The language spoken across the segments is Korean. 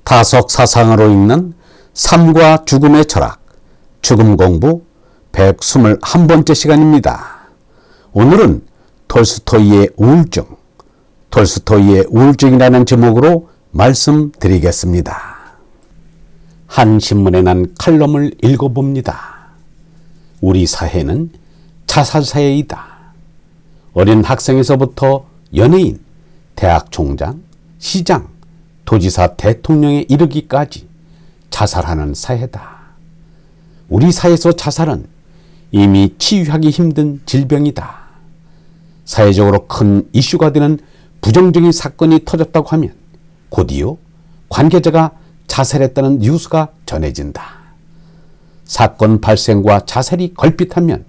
다속 사상으로 읽는 삶과 죽음의 철학, 죽음 공부 121번째 시간입니다. 오늘은 톨스토이의 우울증, 톨스토이의 우울증이라는 제목으로 말씀드리겠습니다. 한 신문에 난 칼럼을 읽어봅니다. 우리 사회는 자살사회이다. 어린 학생에서부터 연예인, 대학 총장, 시장, 도지사, 대통령에 이르기까지 자살하는 사회다. 우리 사회에서 자살은 이미 치유하기 힘든 질병이다. 사회적으로 큰 이슈가 되는 부정적인 사건이 터졌다고 하면 곧이어 관계자가 자살했다는 뉴스가 전해진다. 사건 발생과 자살이 걸핏하면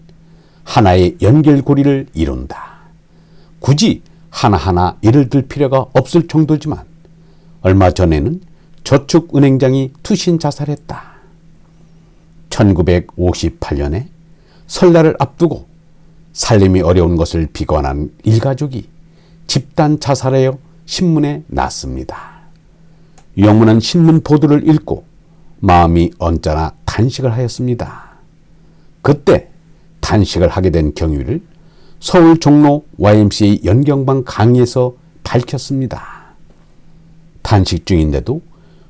하나의 연결고리를 이룬다. 굳이 하나하나 예를 들 필요가 없을 정도지만 얼마 전에는 저축은행장이 투신 자살했다. 1958년에 설날을 앞두고 살림이 어려운 것을 비관한 일가족이 집단 자살하여 신문에 났습니다. 영문은 신문 보도를 읽고 마음이 언짢아 탄식을 하였습니다. 그때 탄식을 하게 된 경위를 서울 종로 YMCA 연경방 강의에서 밝혔습니다. 탄식 중인데도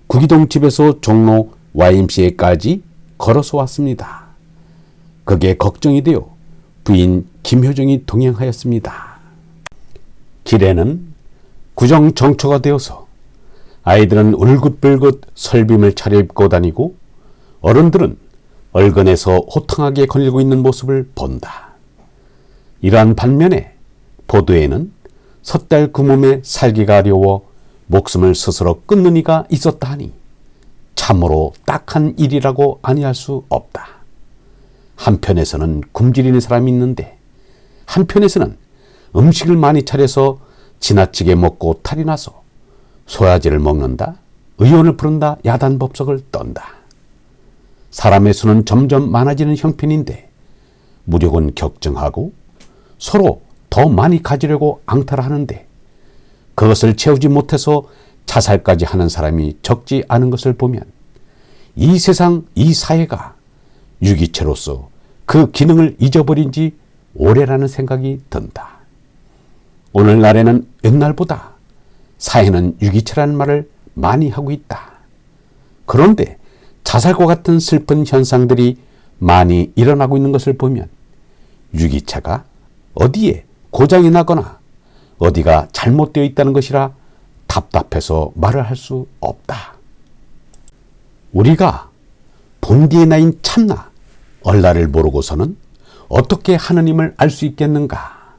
구기동 집에서 종로 YMCA까지 걸어서 왔습니다. 그게 걱정이 되어 부인 김효정이 동행하였습니다. 길에는 구정정초가 되어서 아이들은 울긋불긋 설빔을 차려입고 다니고 어른들은 얼건에서 호탕하게 거닐고 있는 모습을 본다. 이러한 반면에 보도에는 섣달 그 몸에 살기가 어려워 목숨을 스스로 끊는 이가 있었다 하니 참으로 딱한 일이라고 아니할 수 없다. 한편에서는 굶주리는 사람이 있는데 한편에서는 음식을 많이 차려서 지나치게 먹고 탈이 나서 소화제를 먹는다, 의원을 부른다, 야단법석을 떤다. 사람의 수는 점점 많아지는 형편인데 무력은 격정하고 서로 더 많이 가지려고 앙탈하는데 그것을 채우지 못해서 자살까지 하는 사람이 적지 않은 것을 보면 이 세상, 이 사회가 유기체로서 그 기능을 잊어버린 지 오래라는 생각이 든다. 오늘날에는 옛날보다 사회는 유기체라는 말을 많이 하고 있다. 그런데 자살과 같은 슬픈 현상들이 많이 일어나고 있는 것을 보면 유기체가 어디에 고장이 나거나 어디가 잘못되어 있다는 것이라 답답해서 말을 할 수 없다. 우리가 본디에 나인 참나, 얼라를 모르고서는 어떻게 하느님을 알 수 있겠는가?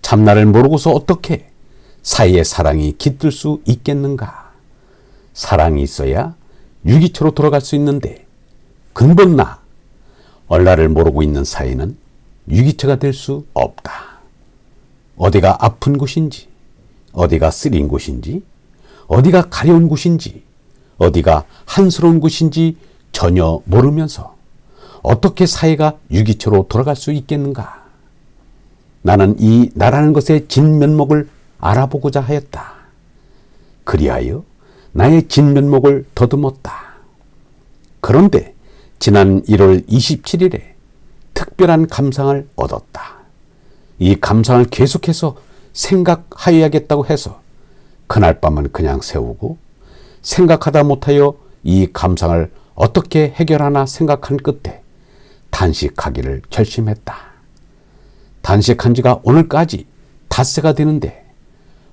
참나를 모르고서 어떻게 사이의 사랑이 깃들 수 있겠는가? 사랑이 있어야 유기체로 돌아갈 수 있는데 근본 나, 얼라를 모르고 있는 사이는 유기체가 될 수 없다. 어디가 아픈 곳인지, 어디가 쓰린 곳인지, 어디가 가려운 곳인지, 어디가 한스러운 곳인지 전혀 모르면서 어떻게 사회가 유기체로 돌아갈 수 있겠는가? 나는 이 나라는 것의 진면목을 알아보고자 하였다. 그리하여 나의 진면목을 더듬었다. 그런데 지난 1월 27일에 특별한 감상을 얻었다. 이 감상을 계속해서 생각하여야겠다고 해서 그날 밤은 그냥 세우고 생각하다 못하여 이 감상을 어떻게 해결하나 생각한 끝에 단식하기를 결심했다. 단식한 지가 오늘까지 닷새가 되는데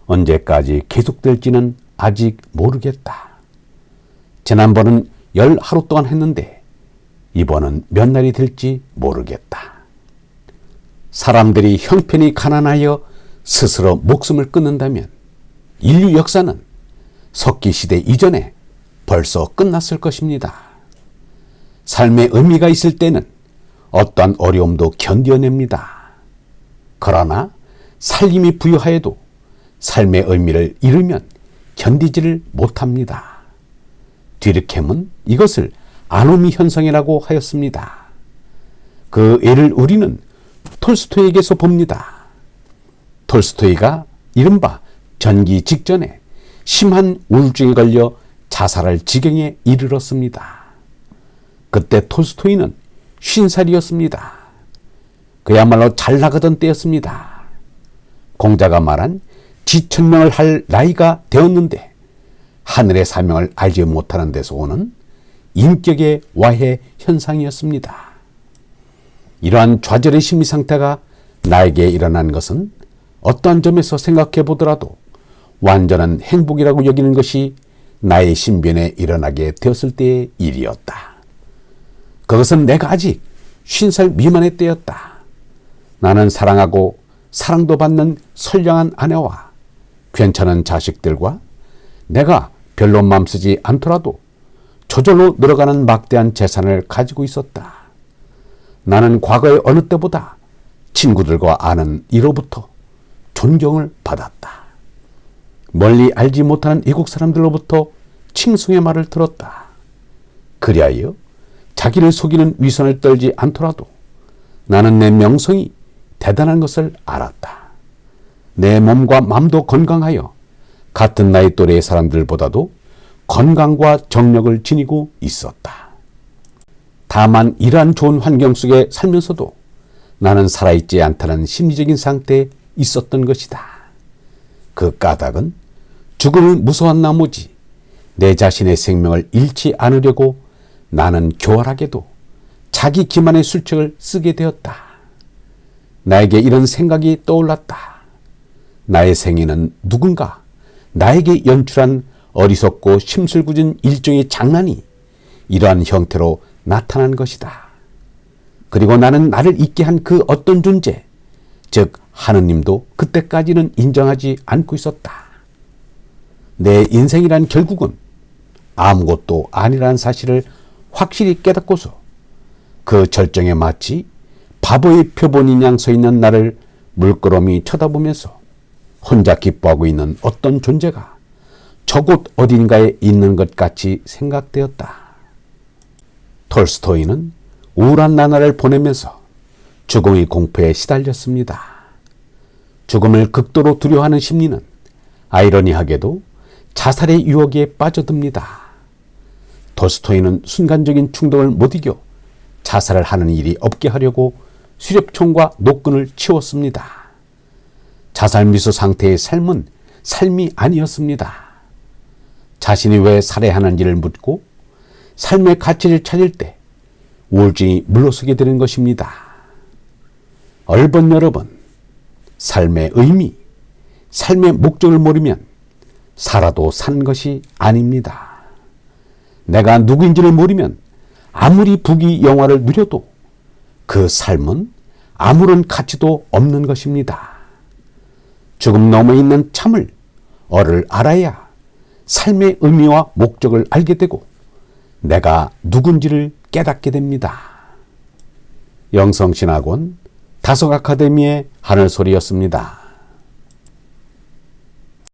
언제까지 계속될지는 아직 모르겠다. 지난번은 10하루 동안 했는데 이번은 몇 날이 될지 모르겠다. 사람들이 형편이 가난하여 스스로 목숨을 끊는다면 인류 역사는 석기시대 이전에 벌써 끝났을 것입니다. 삶의 의미가 있을 때는 어떠한 어려움도 견뎌냅니다. 그러나 살림이 부유하여도 삶의 의미를 잃으면 견디지를 못합니다. 뒤르켐은 이것을 아노미 현상이라고 하였습니다. 그 예를 우리는 톨스토이에게서 봅니다. 톨스토이가 이른바 전기 직전에 심한 우울증에 걸려 자살할 지경에 이르렀습니다. 그때 톨스토이는 50살이었습니다. 그야말로 잘 나가던 때였습니다. 공자가 말한 지천명을 할 나이가 되었는데 하늘의 사명을 알지 못하는 데서 오는 인격의 와해 현상이었습니다. 이러한 좌절의 심리 상태가 나에게 일어난 것은 어떠한 점에서 생각해 보더라도 완전한 행복이라고 여기는 것이 나의 신변에 일어나게 되었을 때의 일이었다. 그것은 내가 아직 50살 미만의 때였다. 나는 사랑하고 사랑도 받는 선량한 아내와 괜찮은 자식들과 내가 별로 맘쓰지 않더라도 저절로 늘어가는 막대한 재산을 가지고 있었다. 나는 과거의 어느 때보다 친구들과 아는 이로부터 존경을 받았다. 멀리 알지 못하는 이국 사람들로부터 칭송의 말을 들었다. 그리하여 자기를 속이는 위선을 떨지 않더라도 나는 내 명성이 대단한 것을 알았다. 내 몸과 마음도 건강하여 같은 나이 또래의 사람들보다도 건강과 정력을 지니고 있었다. 다만 이러한 좋은 환경 속에 살면서도 나는 살아있지 않다는 심리적인 상태에 있었던 것이다. 그 까닭은 죽음을 무서워한 나머지 내 자신의 생명을 잃지 않으려고 나는 교활하게도 자기 기만의 술책을 쓰게 되었다. 나에게 이런 생각이 떠올랐다. 나의 생애는 누군가 나에게 연출한 어리석고 심술궂은 일종의 장난이 이러한 형태로 나타난 것이다. 그리고 나는 나를 잊게 한 그 어떤 존재, 즉 하느님도 그때까지는 인정하지 않고 있었다. 내 인생이란 결국은 아무것도 아니라는 사실을 확실히 깨닫고서 그 절정에 마치 바보의 표본인 양 서 있는 나를 물끄러미 쳐다보면서 혼자 기뻐하고 있는 어떤 존재가 저곳 어딘가에 있는 것 같이 생각되었다. 톨스토이는 우울한 나날을 보내면서 죽음의 공포에 시달렸습니다. 죽음을 극도로 두려워하는 심리는 아이러니하게도 자살의 유혹에 빠져듭니다. 톨스토이는 순간적인 충동을 못 이겨 자살을 하는 일이 없게 하려고 수렵총과 노끈을 치웠습니다. 자살 미수 상태의 삶은 삶이 아니었습니다. 자신이 왜 살해하는지를 묻고 삶의 가치를 찾을 때 우울증이 물러서게 되는 것입니다. 얼번 여러분, 삶의 의미, 삶의 목적을 모르면 살아도 사는 것이 아닙니다. 내가 누구인지를 모르면 아무리 부귀 영화를 누려도 그 삶은 아무런 가치도 없는 것입니다. 죽음 너머에 있는 참을, 어를 알아야 삶의 의미와 목적을 알게 되고 내가 누군지를 깨닫게 됩니다. 영성신학원 다성아카데미의 하늘소리였습니다.